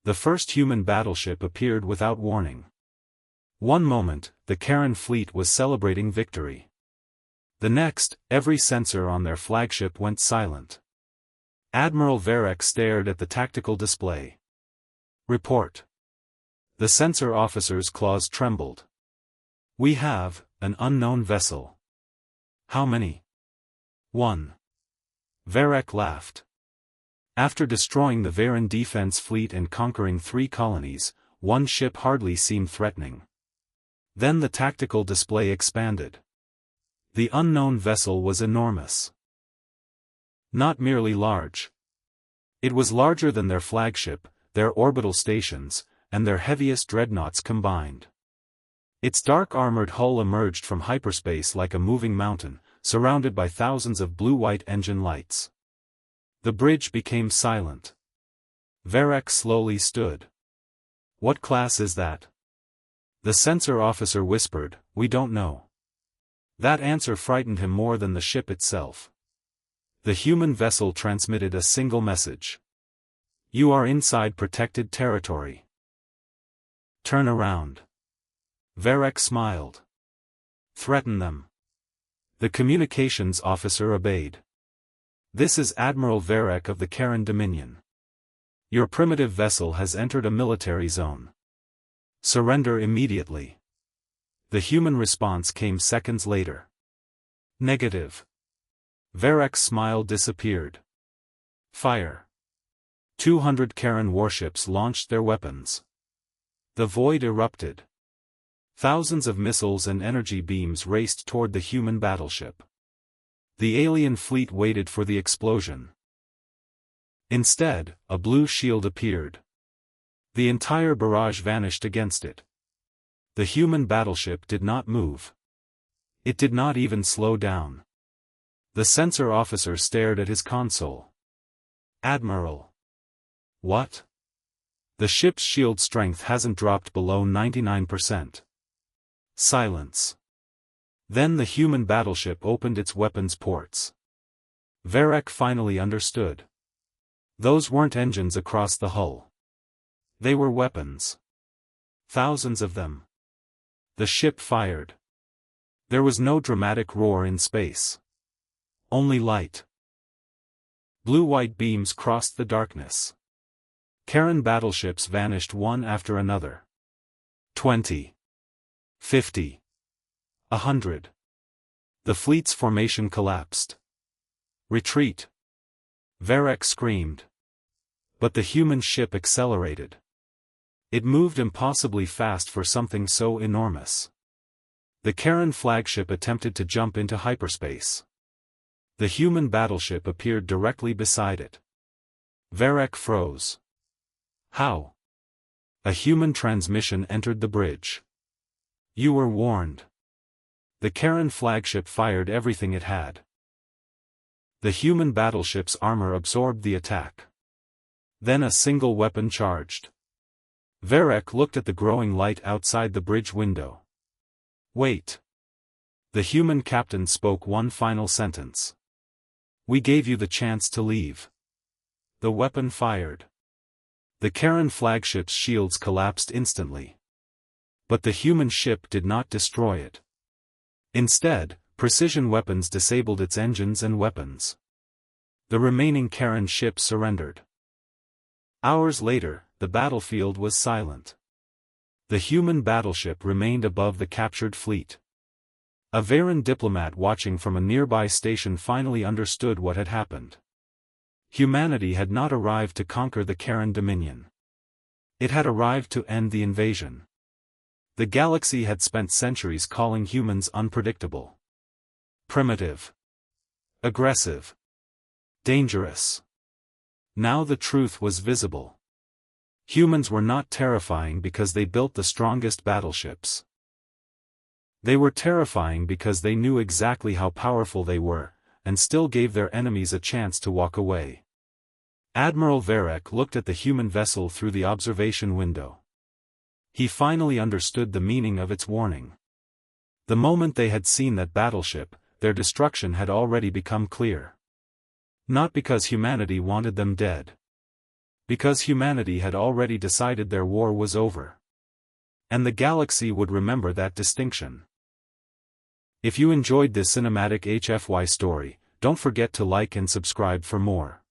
The first human battleship appeared without warning. One moment, the Karen fleet was celebrating victory. The next, every sensor on their flagship went silent. Admiral Varek stared at the tactical display. "Report." The sensor officer's claws trembled. "We have an unknown vessel." "How many?" "One." Varek laughed. After destroying the Varen defense fleet and conquering 3 colonies, one ship hardly seemed threatening. Then the tactical display expanded. The unknown vessel was enormous. Not merely large. It was larger than their flagship, their orbital stations, and their heaviest dreadnoughts combined. Its dark armored hull emerged from hyperspace like a moving mountain, surrounded by thousands of blue-white engine lights. The bridge became silent. Varek slowly stood. "What class is that?" The sensor officer whispered, "We don't know." That answer frightened him more than the ship itself. The human vessel transmitted a single message. "You are inside protected territory. Turn around." Varek smiled. "Threaten them." The communications officer obeyed. "This is Admiral Varek of the Karen Dominion. Your primitive vessel has entered a military zone. Surrender immediately." The human response came seconds later. "Negative." Varek's smile disappeared. "Fire." 200 Karen warships launched their weapons. The void erupted. Thousands of missiles and energy beams raced toward the human battleship. The alien fleet waited for the explosion. Instead, a blue shield appeared. The entire barrage vanished against it. The human battleship did not move. It did not even slow down. The sensor officer stared at his console. "Admiral." "What?" "The ship's shield strength hasn't dropped below 99%. Silence. Then the human battleship opened its weapons ports. Varek finally understood. Those weren't engines across the hull. They were weapons. Thousands of them. The ship fired. There was no dramatic roar in space. Only light. Blue-white beams crossed the darkness. Karen battleships vanished one after another. 20. 50. 100. The fleet's formation collapsed. "Retreat!" Varek screamed. But the human ship accelerated. It moved impossibly fast for something so enormous. The Karen flagship attempted to jump into hyperspace. The human battleship appeared directly beside it. Varek froze. "How?" A human transmission entered the bridge. "You were warned." The Karen flagship fired everything it had. The human battleship's armor absorbed the attack. Then a single weapon charged. Varek looked at the growing light outside the bridge window. "Wait." The human captain spoke one final sentence. "We gave you the chance to leave." The weapon fired. The Karen flagship's shields collapsed instantly. But the human ship did not destroy it. Instead, precision weapons disabled its engines and weapons. The remaining Karen ship surrendered. Hours later, the battlefield was silent. The human battleship remained above the captured fleet. A Varen diplomat watching from a nearby station finally understood what had happened. Humanity had not arrived to conquer the Karen Dominion. It had arrived to end the invasion. The galaxy had spent centuries calling humans unpredictable, primitive, aggressive, dangerous. Now the truth was visible. Humans were not terrifying because they built the strongest battleships. They were terrifying because they knew exactly how powerful they were, and still gave their enemies a chance to walk away. Admiral Varek looked at the human vessel through the observation window. He finally understood the meaning of its warning. The moment they had seen that battleship, their destruction had already become clear. Not because humanity wanted them dead, Because humanity had already decided their war was over. And the galaxy would remember that distinction. If you enjoyed this cinematic HFY story, don't forget to like and subscribe for more.